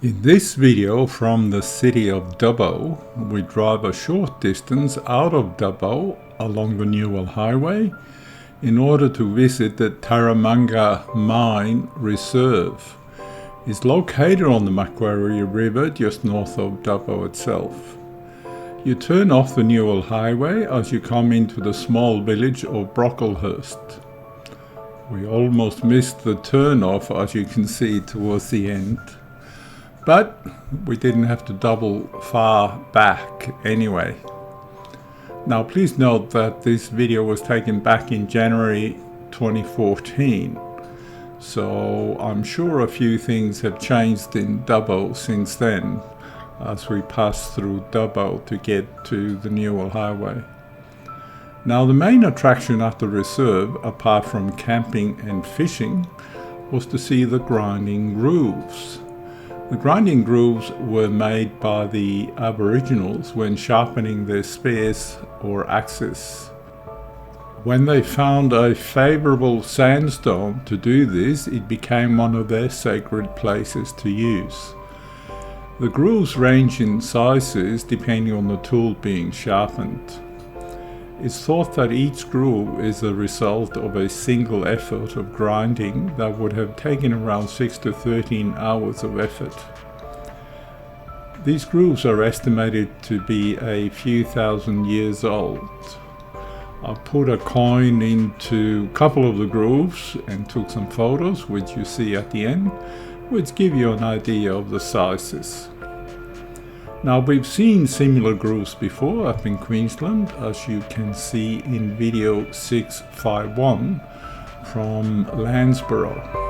In this video from the city of Dubbo, we drive a short distance out of Dubbo along the Newell Highway in order to visit the Terramungamine Reserve. It's located on the Macquarie River just north of Dubbo itself. You turn off the Newell Highway as you come into the small village of Brockelhurst. We almost missed the turn off, as you can see towards the end. But we didn't have to double far back anyway. Now please note that this video was taken back in January 2014. So I'm sure a few things have changed in Dubbo since then as we pass through Dubbo to get to the Newell Highway. Now the main attraction at the reserve, apart from camping and fishing, was to see the grinding grooves. The grinding grooves were made by the Aboriginals when sharpening their spears or axes. When they found a favourable sandstone to do this, it became one of their sacred places to use. The grooves range in sizes depending on the tool being sharpened. It's thought that each groove is the result of a single effort of grinding that would have taken around 6 to 13 hours of effort. These grooves are estimated to be a few thousand years old. I put a coin into a couple of the grooves and took some photos, which you see at the end, which give you an idea of the sizes. Now we've seen similar grooves before up in Queensland, as you can see in video 651 from Landsborough.